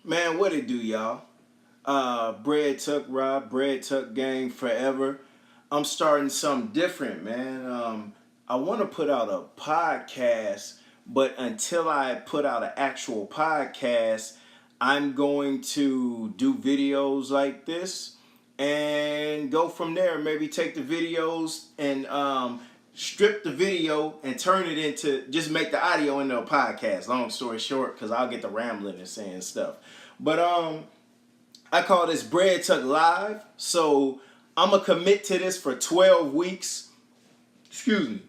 Man, what it do, y'all? Bread Tuck Rob, Bread Tuck Gang forever. I'm starting something different, man. I want to put out a podcast, but until I put out an actual podcast, I'm going to do videos like this and go from there. Maybe take the videos and strip the video and turn it into just make the audio into a podcast. Long story short, because I'll get the rambling and saying stuff. But I call this Bread Tuck Live. So I'm gonna commit to this for 12 weeks. Excuse me.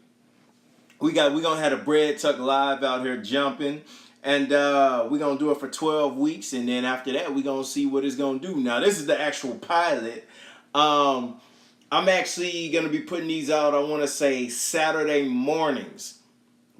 We gonna have a Bread Tuck Live out here jumping. And we're gonna do it for 12 weeks, and then after that, we're gonna see what it's gonna do. Now, this is the actual pilot. I'm actually gonna be putting these out, I wanna say Saturday mornings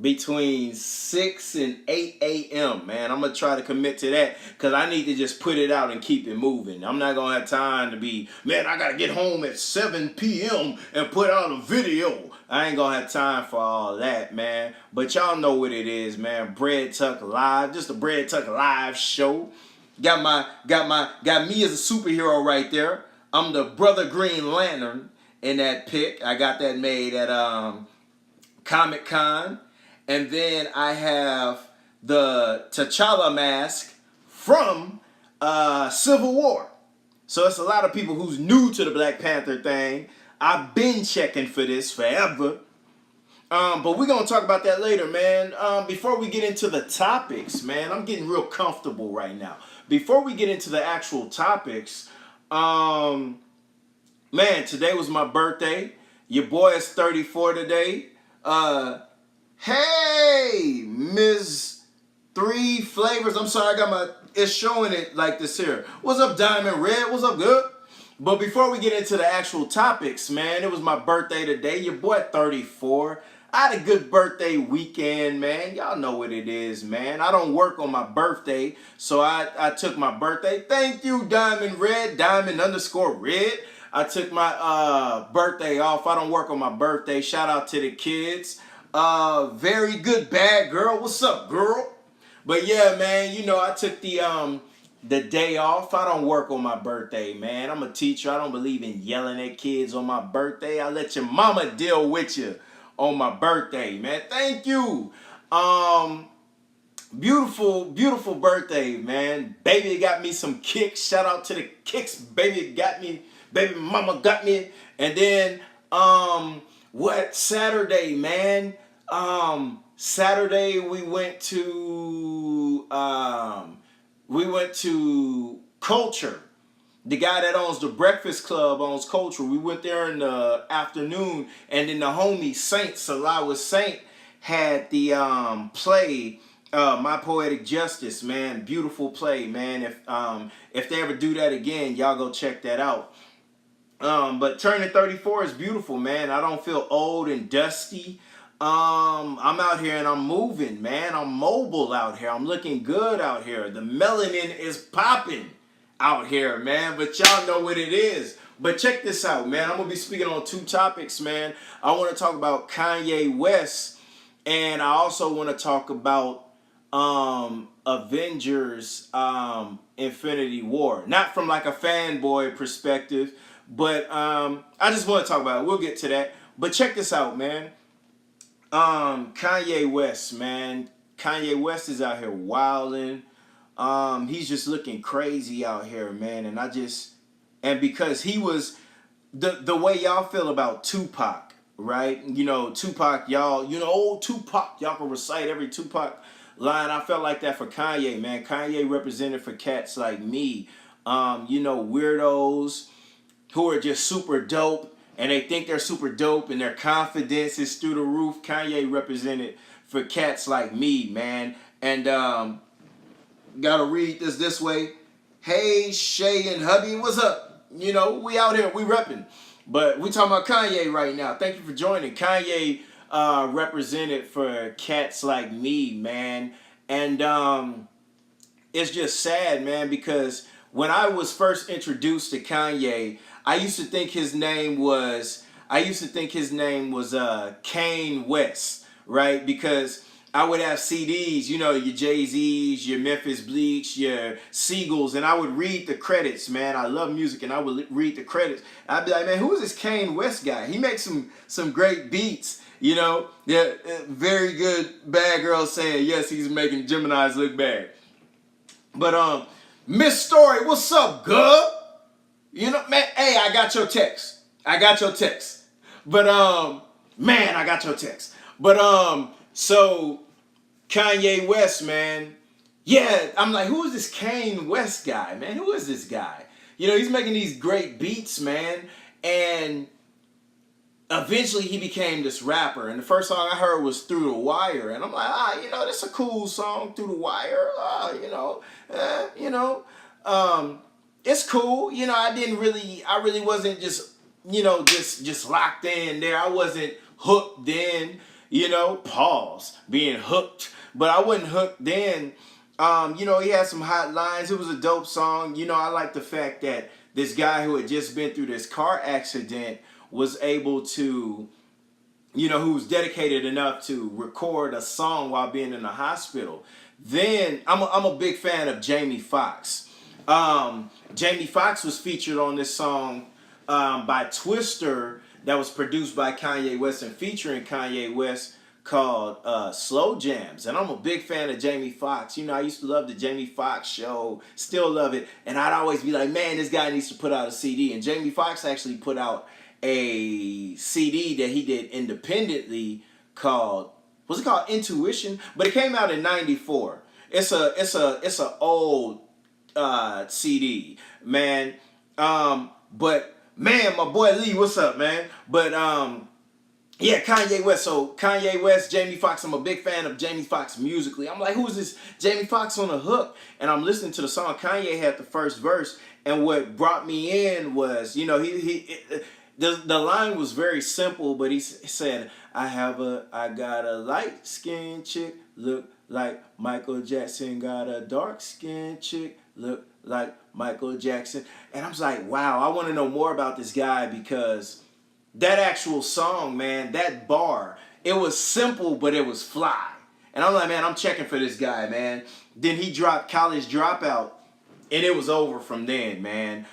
between 6 and 8 a.m. Man, I'm gonna try to commit to that because I need to just put it out and keep it moving. I'm not gonna have time to be, man, I gotta get home at 7 p.m. and put out a video. I ain't gonna have time for all that, man. But y'all know what it is, man. Bread Tuck Live, just a Bread Tuck Live show. Got me as a superhero right there. I'm the Brother Green Lantern in that pic. I got that made at Comic Con. And then I have the T'Challa mask from Civil War. So it's a lot of people who's new to the Black Panther thing. I've been checking for this forever. But we're going to talk about that later, man. Before we get into the topics, man, I'm getting real comfortable right now. Before we get into the actual topics, man, today was my birthday. Your boy is 34 today. Hey, Ms. Three Flavors. I'm sorry, it's showing it like this here. What's up, Diamond Red? What's up, good? But before we get into the actual topics, man, it was my birthday today. Your boy 34. I had a good birthday weekend, man. Y'all know what it is, man. I don't work on my birthday, so I took my birthday. Thank you, Diamond Red, Diamond_Red. I took my birthday off. I don't work on my birthday. Shout out to the kids. Very good, bad girl. What's up, girl? But yeah, man, you know, I took the day off. I don't work on my birthday, man. I'm a teacher. I don't believe in yelling at kids on my birthday. I let your mama deal with you on my birthday, man. Thank you. Beautiful, beautiful birthday, man. Baby got me some kicks. Shout out to the kicks. Baby got me. Baby mama got me. And then, what Saturday, man? Saturday we went to Culture. The guy that owns the Breakfast Club owns Culture. We went there in the afternoon, and then the homie Saint Salawa Saint had the play. My Poetic Justice, man, beautiful play, man. If they ever do that again, y'all go check that out. But turning 34 is beautiful, man. I don't feel old and dusty. I'm out here and I'm moving, man. I'm mobile out here. I'm looking good out here. The melanin is popping out here, man. But y'all know what it is. But check this out, man. I'm going to be speaking on two topics, man. I want to talk about Kanye West, and I also want to talk about Avengers Infinity War. Not from like a fanboy perspective, but I just want to talk about it. We'll get to that. But check this out, man. Kanye West, man. Kanye West is out here wilding. He's just looking crazy out here, man. And because he was the way y'all feel about Tupac, right? You know, Tupac, y'all, old Tupac, y'all can recite every Tupac line. I felt like that for Kanye, man. Kanye represented for cats like me, weirdos who are just super dope. And they think they're super dope and their confidence is through the roof. Kanye represented for cats like me, man. And gotta read this way. Hey, Shay and hubby, what's up? You know, we out here, we repping. But we talking about Kanye right now. Thank you for joining. Kanye represented for cats like me, man. And it's just sad, man, because when I was first introduced to Kanye, I used to think his name was Kane West, right? Because I would have CDs, you know, your Jay-Z's, your Memphis Bleaks, your Seagulls, and I would read the credits, man. I love music, and I would read the credits. I'd be like, man, who is this Kanye West guy? He makes some great beats, you know. Yeah, very good. Bad girl saying, yes, he's making Geminis look bad. But Miss Story, what's up, Gub? You know, man, hey, I got your text. I got your text. But man, I got your text. But so Kanye West, man. Yeah, I'm like, who is this Kanye West guy, man? Who is this guy? You know, he's making these great beats, man. And eventually he became this rapper. And the first song I heard was Through the Wire. And I'm like, you know, that's a cool song, Through the Wire. It's cool. You know, I really wasn't just, you know, just locked in there. I wasn't hooked in, you know, pause, being hooked. But I wasn't hooked in. You know, he had some hot lines. It was a dope song. You know, I like the fact that this guy who had just been through this car accident was able to, you know, who was dedicated enough to record a song while being in the hospital. Then I'm a big fan of Jamie Foxx. Jamie Foxx was featured on this song by Twister that was produced by Kanye West and featuring Kanye West called Slow Jams. And I'm a big fan of Jamie Foxx. You know, I used to love the Jamie Foxx show, still love it. And I'd always be like, man, this guy needs to put out a CD. And Jamie Foxx actually put out a CD that he did independently called, was it called Intuition? But it came out in '94. It's a old CD, man. But man, my boy Lee, what's up, man? But yeah, Kanye West. So Kanye West, Jamie Foxx. I'm a big fan of Jamie Foxx musically. I'm like, who is this Jamie Foxx on the hook? And I'm listening to the song. Kanye had the first verse, and what brought me in was, you know, the line was very simple, but he said, I got a light skinned chick, look like Michael Jackson. Got a dark skinned chick, look like Michael Jackson. And I was like, wow, I want to know more about this guy, because that actual song, man, that bar, it was simple, but it was fly. And I'm like, man, I'm checking for this guy, man. Then he dropped College Dropout, and it was over from then, man.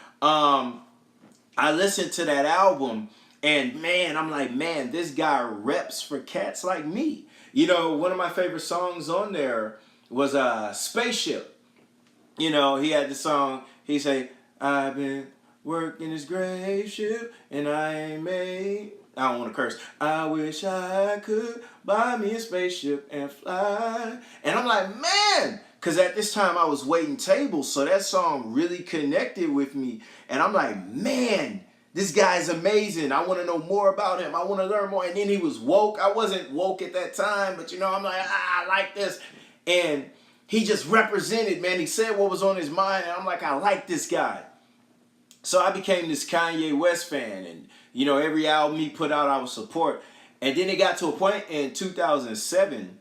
I listened to that album, and man, I'm like, man, this guy reps for cats like me. You know, one of my favorite songs on there was Spaceship. You know, he had the song, he say, I've been working this grave ship, and I ain't made, I don't want to curse, I wish I could buy me a spaceship and fly. And I'm like, man, because at this time I was waiting tables, so that song really connected with me. And I'm like, man, this guy's amazing. I want to know more about him. I want to learn more. And then he was woke. I wasn't woke at that time, but you know, I'm like, I like this. And he just represented, man. He said what was on his mind, and I'm like, I like this guy. So I became this Kanye West fan, and you know, every album he put out, I would support. And then it got to a point in 2007,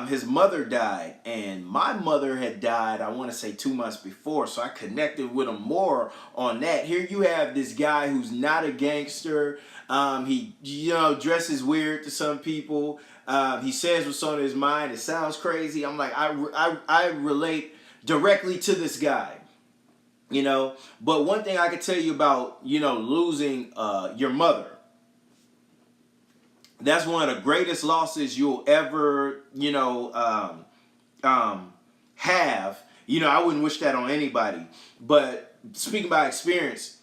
his mother died, and my mother had died, I want to say 2 months before, so I connected with him more on that. Here you have this guy who's not a gangster. He, you know, dresses weird to some people. He says what's on his mind. It sounds crazy. I'm like, I relate directly to this guy. You know, but one thing I can tell you about, you know, losing your mother, that's one of the greatest losses you'll ever, you know, have. You know, I wouldn't wish that on anybody. But speaking by experience,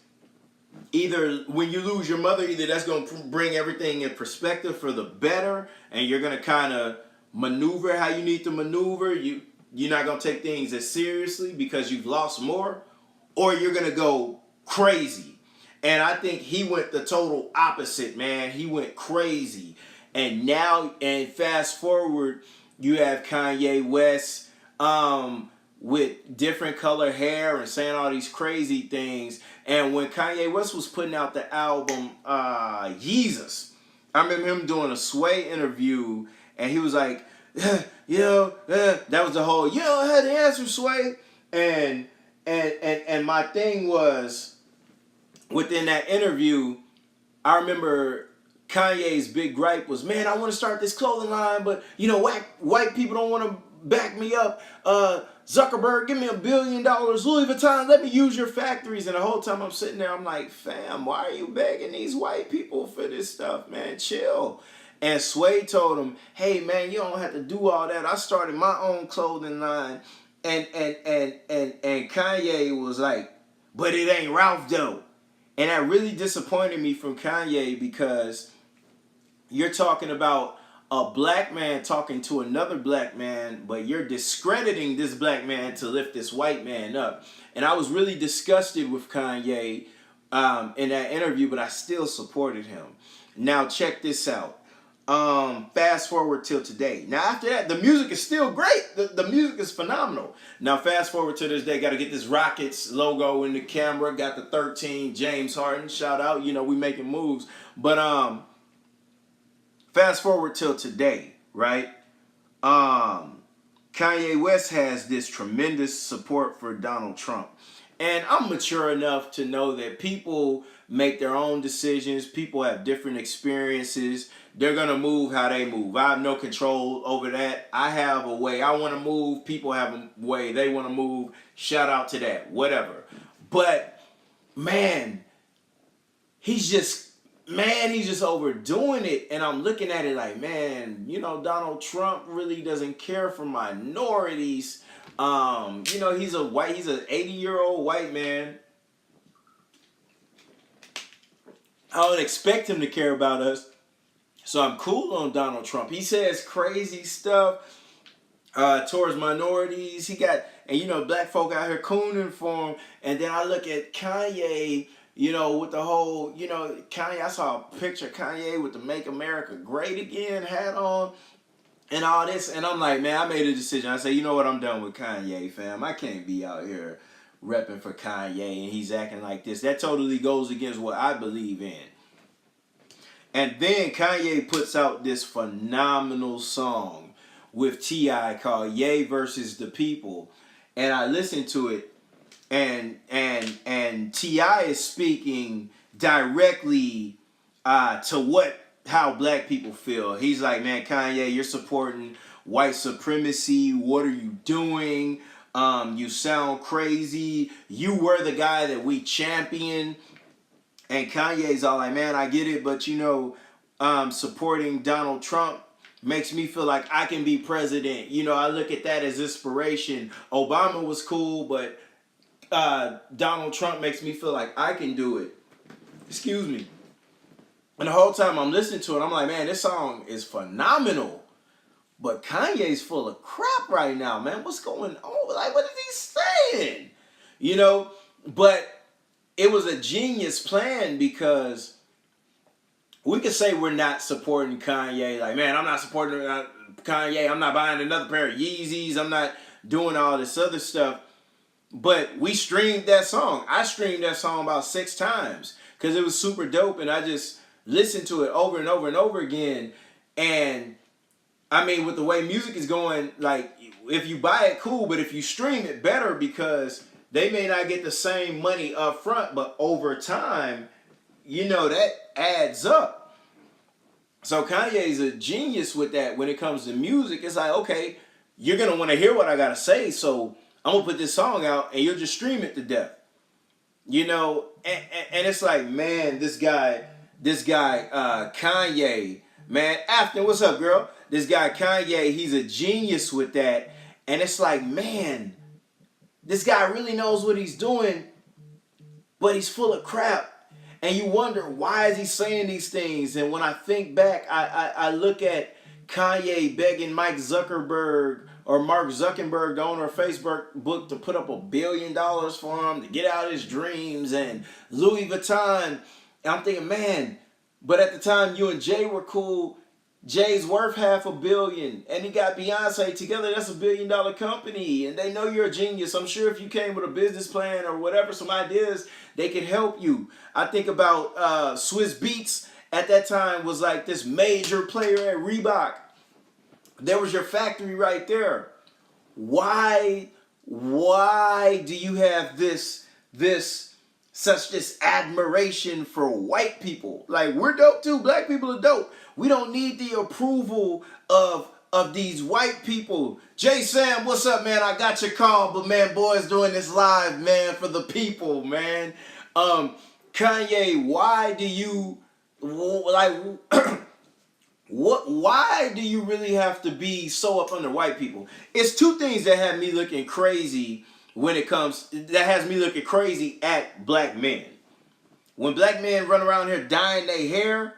either when you lose your mother, either that's going to bring everything in perspective for the better, and you're going to kind of maneuver how you need to maneuver. You're not going to take things as seriously because you've lost more, or you're going to go crazy. And I think he went the total opposite, man. He went crazy. And now, and fast forward, you have Kanye West with different color hair and saying all these crazy things. And when Kanye West was putting out the album Yeezus, I remember him doing a Sway interview, and he was like, you know, that was the whole, you don't have the answer, Sway. And my thing was, within that interview, I remember Kanye's big gripe was, man, I want to start this clothing line, but white people don't want to back me up. Zuckerberg, give me $1 billion. Louis Vuitton, let me use your factories. And the whole time I'm sitting there, I'm like, fam, why are you begging these white people for this stuff, man? Chill. And Sway told him, hey, man, you don't have to do all that. I started my own clothing line. And Kanye was like, but it ain't Ralph though. And that really disappointed me from Kanye, because you're talking about a black man talking to another black man, but you're discrediting this black man to lift this white man up. And I was really disgusted with Kanye in that interview, but I still supported him. Now check this out. Fast forward till today. Now after that, the music is still great. The music is phenomenal. Now fast forward to this day, got to get this Rockets logo in the camera. Got the 13, James Harden, shout out. You know, we making moves. But fast forward till today, right? Kanye West has this tremendous support for Donald Trump. And I'm mature enough to know that people make their own decisions. People have different experiences. They're going to move how they move. I have no control over that. I have a way I want to move. People have a way they want to move. Shout out to that. Whatever. But, man, he's just overdoing it. And I'm looking at it like, man, Donald Trump really doesn't care for minorities. He's an 80-year-old white man. I don't expect him to care about us. So I'm cool on Donald Trump. He says crazy stuff towards minorities. Black folk out here cooning for him. And then I look at Kanye, with the whole, Kanye, I saw a picture of Kanye with the Make America Great Again hat on and all this. And I'm like, man, I made a decision. I said, you know what? I'm done with Kanye, fam. I can't be out here repping for Kanye and he's acting like this. That totally goes against what I believe in. And then Kanye puts out this phenomenal song with T.I. called Ye Versus the People. And I listened to it, and T.I. is speaking directly to how black people feel. He's like, man, Kanye, you're supporting white supremacy. What are you doing? You sound crazy. You were the guy that we champion. And Kanye's all like, man, I get it, but supporting Donald Trump makes me feel like I can be president. I look at that as inspiration. Obama was cool, but Donald Trump makes me feel like I can do it. Excuse me. And the whole time I'm listening to it, I'm like, man, this song is phenomenal. But Kanye's full of crap right now, man. What's going on? Like, what is he saying? But it was a genius plan, because we could say we're not supporting Kanye. Like, man, I'm not supporting Kanye. I'm not buying another pair of Yeezys. I'm not doing all this other stuff. But we streamed that song. I streamed that song about 6 times because it was super dope. And I just listened to it over and over and over again. And, I mean, with the way music is going, like, if you buy it, cool. But if you stream it, better, because they may not get the same money up front, but over time, that adds up. So Kanye's a genius with that when it comes to music. It's like, okay, you're going to want to hear what I got to say, so I'm going to put this song out and you'll just stream it to death. And it's like, man, this guy, Kanye, man, Afton, what's up, girl? This guy, Kanye, he's a genius with that. And it's like, man, this guy really knows what he's doing, but he's full of crap. And you wonder, why is he saying these things? And when I think back, I look at Kanye begging Mark Zuckerberg, the owner of Facebook, to put up $1 billion for him to get out his dreams, and Louis Vuitton. And I'm thinking, man, but at the time you and Jay were cool. Jay's worth $500 million, and he got Beyonce together. That's $1 billion company, and they know you're a genius. I'm sure if you came with a business plan or whatever, some ideas, they could help you. I think about Swiss Beats at that time was like this major player at Reebok. There was your factory right there. Why do you have this such this admiration for white people. Like, we're dope too. Black people are dope. We don't need the approval of these white people. Jay Sam, what's up, man? I got your call, but man, boys doing this live, man, for the people, man. Kanye, why do you like why do you really have to be so up under white people? It's two things that have me looking crazy that has me looking crazy at black men. When black men run around here dyeing their hair,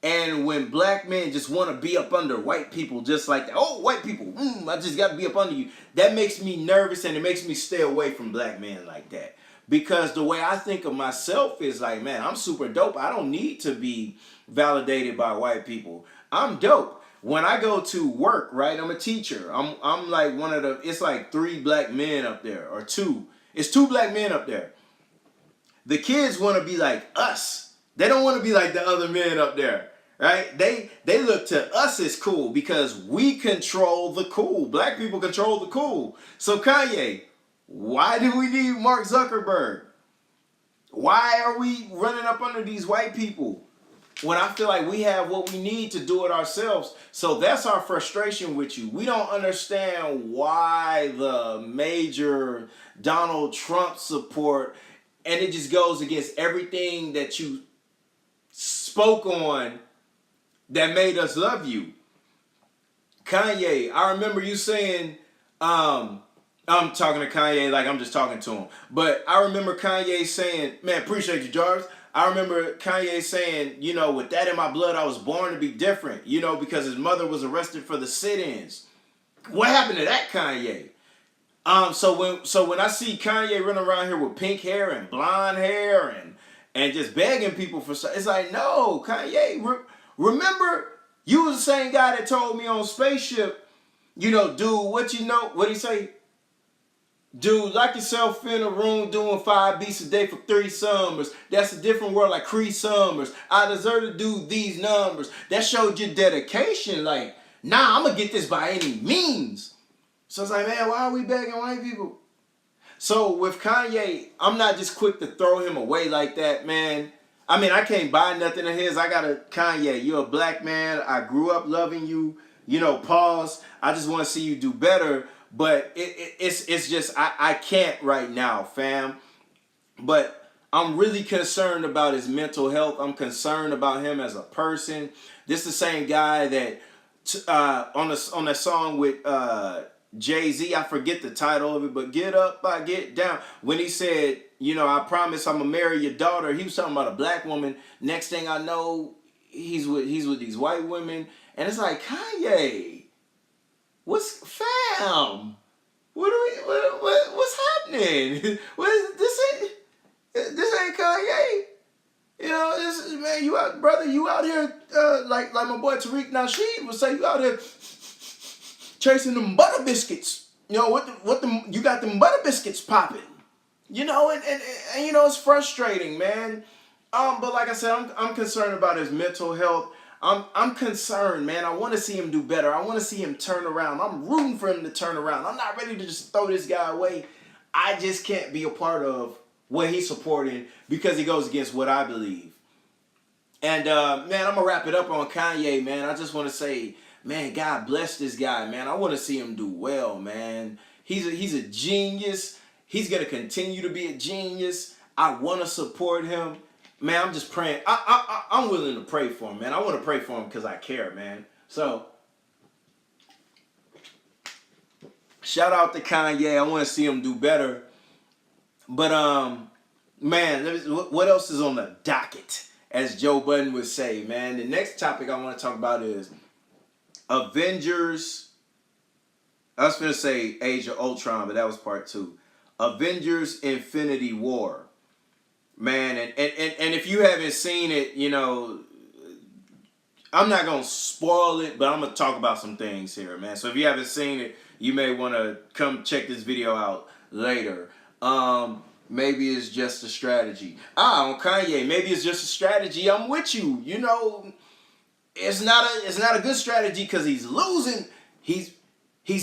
and when black men just want to be up under white people just like that. Oh, white people, I just got to be up under you. That makes me nervous, and it makes me stay away from black men like that. Because the way I think of myself is like, man, I'm super dope. I don't need to be validated by white people. I'm dope. When I go to work, right, I'm a teacher. I'm like one of the, it's like 3 black men up there, or 2. It's 2 black men up there. The kids want to be like us. They don't want to be like the other men up there. Right? They look to us as cool because we control the cool. Black people control the cool. So Kanye, why do we need Mark Zuckerberg? Why are we running up under these white people when I feel like we have what we need to do it ourselves? So that's our frustration with you. We don't understand why the major Donald Trump support, and it just goes against everything that you spoke on that made us love you. Kanye, I remember you saying, I'm talking to Kanye like I'm just talking to him. But I remember Kanye saying, man, appreciate you, Jarvis. I remember Kanye saying, you know, with that in my blood, I was born to be different, you know, because his mother was arrested for the sit-ins. What happened to that, Kanye? So when I see Kanye running around here with pink hair and blonde hair and just begging people for stuff, it's like, no, Kanye, remember, you was the same guy that told me on Spaceship, you know, dude, what'd he say? Dude, lock yourself in a room doing 5 beats a day for 3 summers. That's a different world like Cree Summers. I deserve to do these numbers. That showed your dedication. Like, nah, I'm going to get this by any means. So it's like, man, why are we begging white people? So with Kanye, I'm not just quick to throw him away like that, man. I mean, I can't buy nothing of his. I got a Kanye. You're a black man. I grew up loving you. You know, pause. I just want to see you do better. But it's just, I can't right now, fam. But I'm really concerned about his mental health. I'm concerned about him as a person. This is the same guy that on that song with Jay-Z, I forget the title of it, but Get Up, I Get Down. When he said, you know, I promise I'm going to marry your daughter, he was talking about a black woman. Next thing I know, he's with these white women. And it's like, Kanye, what's happening? This ain't Kanye. You know, this is, man, you out here like my boy Tariq Nasheed would say, you out here chasing them butter biscuits. You know, you got them butter biscuits popping. You know, and you know, it's frustrating, man. But like I said, I'm concerned about his mental health. I'm concerned, man. I want to see him do better. I want to see him turn around. I'm rooting for him to turn around. I'm not ready to just throw this guy away. I just can't be a part of what he's supporting because he goes against what I believe. And man, I'm gonna wrap it up on Kanye, man. I just want to say, man, God bless this guy, man. I want to see him do well, man. He's a genius. He's gonna continue to be a genius. I want to support him. Man, I'm just praying. I'm willing to pray for him, man. I want to pray for him because I care, man. So, shout out to Kanye. I want to see him do better. But, man, what else is on the docket, as Joe Budden would say, man? The next topic I want to talk about is Avengers. I was going to say Age of Ultron, but that was part 2. Avengers Infinity War. Man, and if you haven't seen it, you know, I'm not going to spoil it, but I'm going to talk about some things here, man. So if you haven't seen it, you may want to come check this video out later. Maybe it's just a strategy. On Kanye, maybe it's just a strategy. I'm with you. You know, it's not a good strategy because he's losing. He's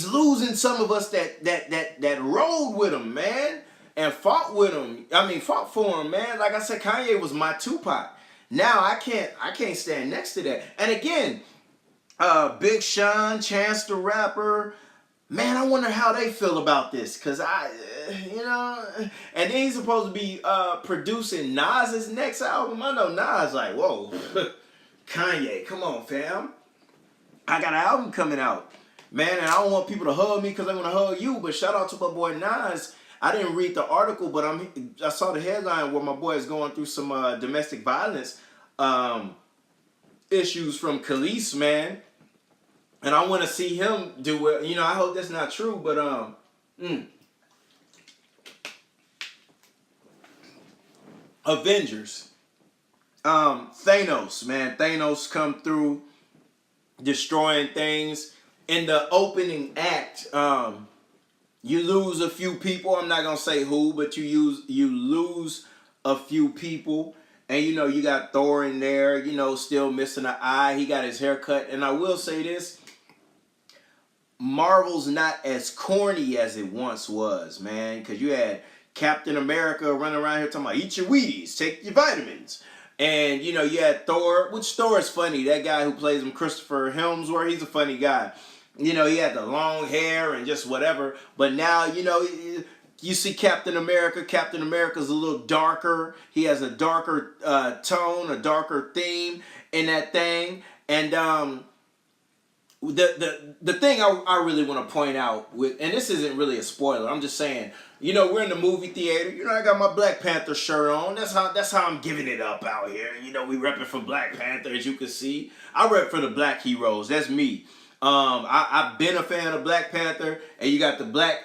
losing some of us that rode with him, man. and fought with him. I mean, fought for him, man. Like I said, Kanye was my Tupac. Now I can't stand next to that. And again, Big Sean, Chance the Rapper. Man, I wonder how they feel about this, cause and then he's supposed to be producing Nas's next album. I know Nas like, whoa, Kanye, come on, fam. I got an album coming out, man, and I don't want people to hug me because they want to hug you. But shout out to my boy Nas. I didn't read the article, but I saw the headline where my boy is going through some domestic violence issues from Khalees, man. And I want to see him do it. I hope that's not true, but Avengers. Thanos, man. Thanos come through destroying things. In the opening act, you lose a few people. I'm not gonna say who, but you lose a few people. And you got Thor in there, still missing an eye. He got his hair cut. And I will say this. Marvel's not as corny as it once was, man. Because you had Captain America running around here talking about eat your Wheaties, take your vitamins. And, you had Thor, which Thor is funny. That guy who plays him, Christopher Hemsworth, he's a funny guy. He had the long hair and just whatever. But now, you see Captain America. Captain America's a little darker. He has a darker tone, a darker theme in that thing. And the thing I really want to point out and this isn't really a spoiler. I'm just saying, we're in the movie theater. I got my Black Panther shirt on. That's how I'm giving it up out here. We repping for Black Panther, as you can see. I rep for the black heroes. That's me. I've been a fan of Black Panther, and you got the black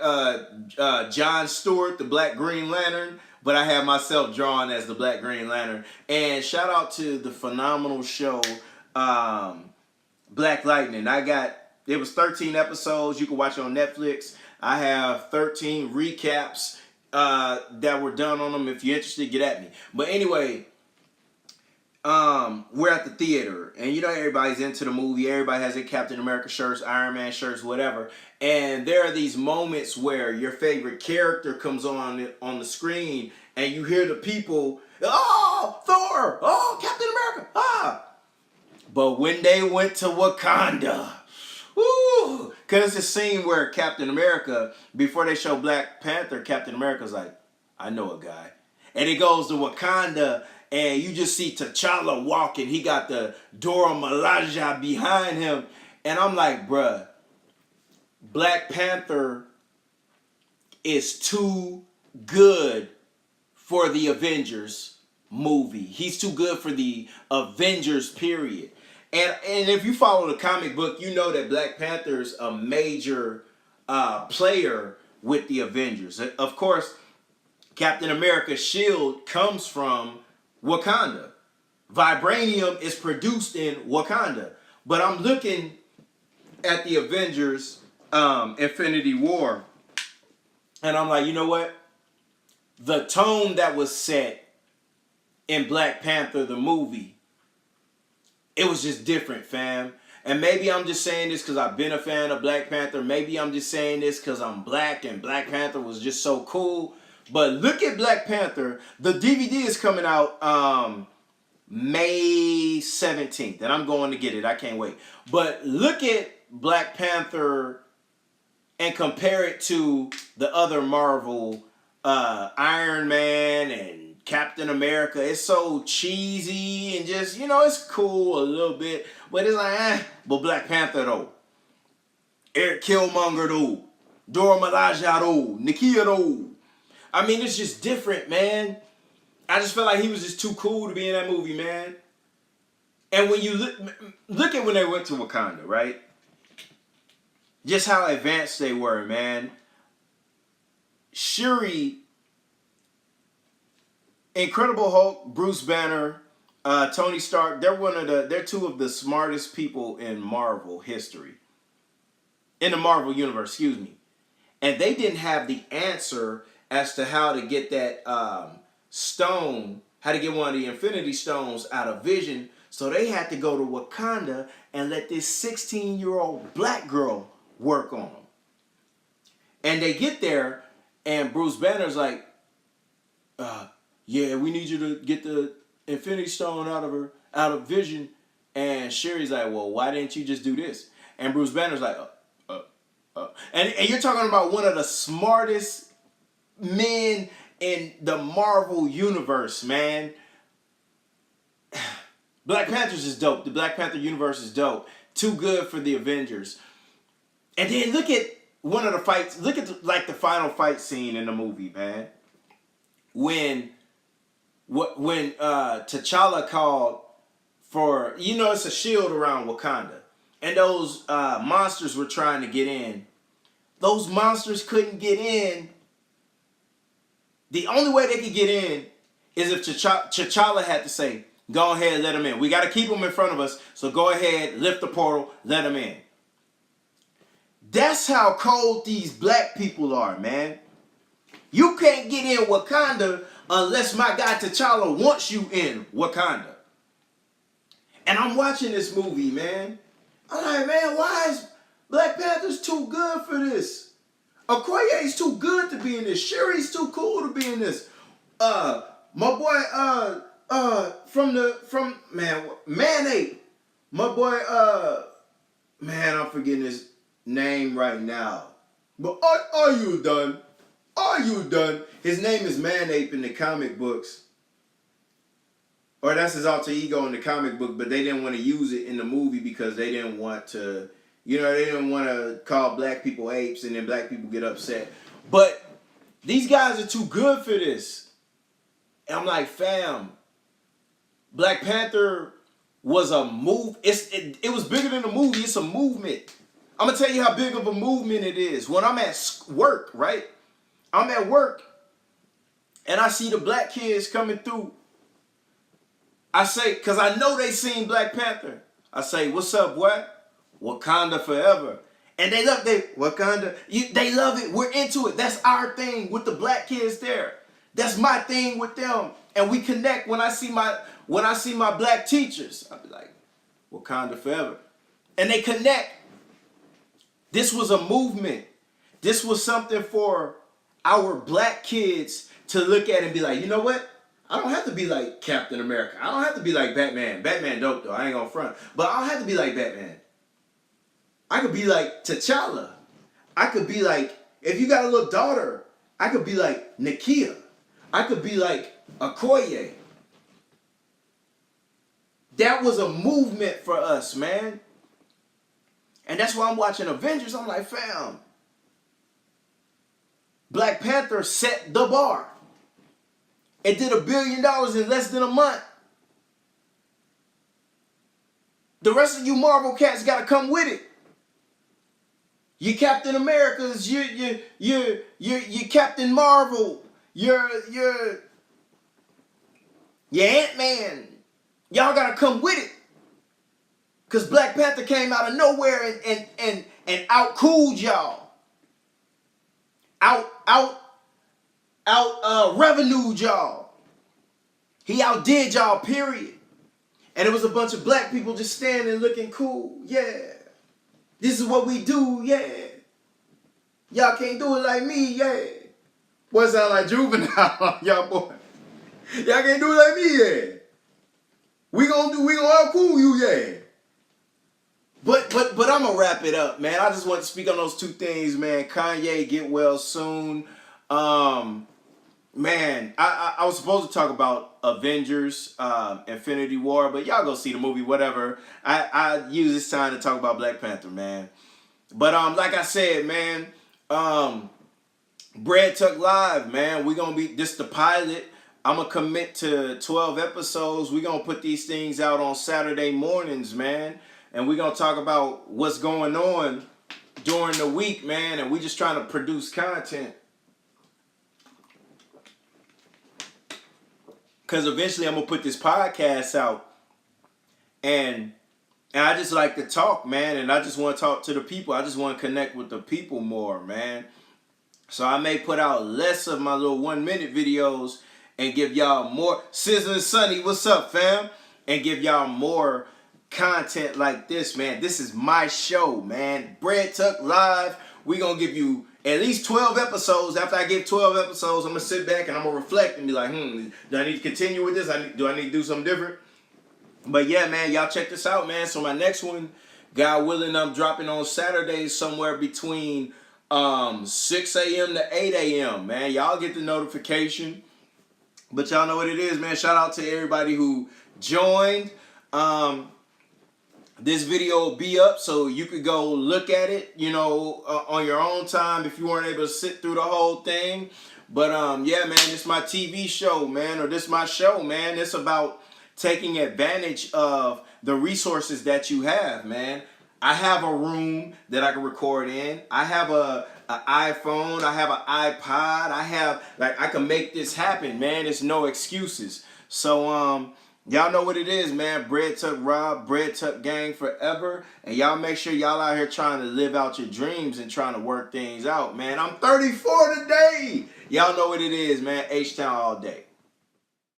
John Stewart, the Black Green Lantern, but I have myself drawn as the Black Green Lantern. And shout out to the phenomenal show Black Lightning. It was 13 episodes. You can watch it on Netflix. I have 13 recaps that were done on them. If you're interested, get at me. But anyway, we're at the theater, and everybody's into the movie. Everybody has their Captain America shirts, Iron Man shirts, whatever. And there are these moments where your favorite character comes on the screen, and you hear the people, oh, Thor, oh, Captain America, ah. But when they went to Wakanda, woo, because it's a scene where Captain America, before they show Black Panther, Captain America's like, I know a guy. And he goes to Wakanda, and you just see T'Challa walking. He got the Dora Milaje behind him. And I'm like, bruh, Black Panther is too good for the Avengers movie. He's too good for the Avengers, period. And if you follow the comic book, you know that Black Panther's a major player with the Avengers. Of course, Captain America's shield comes from Wakanda. Vibranium is produced in Wakanda. But I'm looking at the Avengers Infinity War, and I'm like, you know what? The tone that was set in Black Panther, the movie, it was just different, fam. And maybe I'm just saying this because I've been a fan of Black Panther. Maybe I'm just saying this because I'm black and Black Panther was just so cool. But look at Black Panther. The DVD is coming out May 17th. And I'm going to get it. I can't wait. But look at Black Panther and compare it to the other Marvel, Iron Man and Captain America. It's so cheesy and just, it's cool a little bit. But it's like, But Black Panther, though. Eric Killmonger, though. Dora Milaje, though. Nakia, though. I mean, it's just different, man. I just felt like he was just too cool to be in that movie, man. And when you look at when they went to Wakanda, right? Just how advanced they were, man. Shuri, Incredible Hulk, Bruce Banner, Tony Stark, they're two of the smartest people in Marvel history. In the Marvel universe, excuse me. And they didn't have the answer as to how to get that stone, how to get one of the Infinity Stones out of Vision. So they had to go to Wakanda and let this 16-year-old black girl work on them. And they get there, and Bruce Banner's like, yeah, we need you to get the Infinity Stone out of Vision. And Sherry's like, well, why didn't you just do this? And Bruce Banner's like, and you're talking about one of the smartest men in the Marvel universe, man. Black Panther's is dope. The Black Panther universe is dope. Too good for the Avengers. And then look at one of the fights. Look at the final fight scene in the movie, man. When T'Challa called for, it's a shield around Wakanda, and those monsters were trying to get in. Those monsters couldn't get in. The only way they could get in is if T'Challa had to say, go ahead, let them in. We got to keep them in front of us, so go ahead, lift the portal, let them in. That's how cold these black people are, man. You can't get in Wakanda unless my guy T'Challa wants you in Wakanda. And I'm watching this movie, man. I'm like, man, why is Black Panther's too good for this? Okoye's too good to be in this. Shuri's too cool to be in this. My boy, from Man-Ape. My boy, man, I'm forgetting his name right now. But are you done? Are you done? His name is Man-Ape in the comic books. Or that's his alter ego in the comic book, but they didn't want to use it in the movie because they didn't want to, they didn't want to call black people apes and then black people get upset. But these guys are too good for this. And I'm like, fam, Black Panther was a move. It was bigger than a movie. It's a movement. I'm going to tell you how big of a movement it is. When I'm at work, right? I'm at work and I see the black kids coming through. I say, because I know they seen Black Panther. I say, what's up, boy? Wakanda forever. And they love Wakanda. They love it. We're into it. That's our thing with the black kids there. That's my thing with them. And we connect when I see my black teachers. I'll be like, Wakanda forever. And they connect. This was a movement. This was something for our black kids to look at and be like, you know what? I don't have to be like Captain America. I don't have to be like Batman. Batman dope though. I ain't gonna front. But I don't have to be like Batman. I could be like T'Challa. I could be like, if you got a little daughter, I could be like Nakia. I could be like Okoye. That was a movement for us, man. And that's why I'm watching Avengers. I'm like, fam, Black Panther set the bar. It did $1 billion in less than a month. The rest of you Marvel cats got to come with it. You Captain Americas, you Captain Marvel, you're Ant-Man. Y'all got to come with it. Because Black Panther came out of nowhere and out-cooled y'all. Revenued y'all. He outdid y'all, period. And it was a bunch of black people just standing looking cool. Yeah. This is what we do, yeah. Y'all can't do it like me, yeah. Boy, sound like Juvenile, y'all boy. Y'all can't do it like me, yeah. We gonna out-cool you, yeah. But I'm gonna wrap it up, man. I just want to speak on those two things, man. Kanye, get well soon. Man, I was supposed to talk about Avengers, Infinity War, but y'all go see the movie, whatever. I use this time to talk about Black Panther, man. But like I said, man, Bread Tuck Live, man. We gonna be this the pilot. I'm gonna commit to 12 episodes. We gonna put these things out on Saturday mornings, man. And we're gonna talk about what's going on during the week, man. And we just trying to produce content. Because eventually I'm going to put this podcast out. And I just like to talk, man. And I just want to talk to the people. I just want to connect with the people more, man. So I may put out less of my little 1-minute videos and give y'all more. Sizzling Sunny, what's up, fam? And give y'all more content like this, man. This is my show, man. Bread Tuck Live. We going to give you at least 12 episodes. After I get 12 episodes, I'm going to sit back and I'm going to reflect and be like, do I need to continue with this? Do I need to do something different? But yeah, man, y'all check this out, man. So my next one, God willing, I'm dropping on Saturdays somewhere between 6 a.m. to 8 a.m., man. Y'all get the notification. But y'all know what it is, man. Shout out to everybody who joined. This video will be up so you could go look at it, on your own time if you weren't able to sit through the whole thing. But yeah, man, this is my TV show, man, or this is my show, man. It's about taking advantage of the resources that you have, man. I have a room that I can record in. I have an iPhone. I have an iPod. I can make this happen, man. It's no excuses. So, y'all know what it is, man. Bread Tuck Rob, Bread Tuck Gang forever. And y'all make sure y'all out here trying to live out your dreams and trying to work things out, man. I'm 34 today. Y'all know what it is, man. H-Town all day.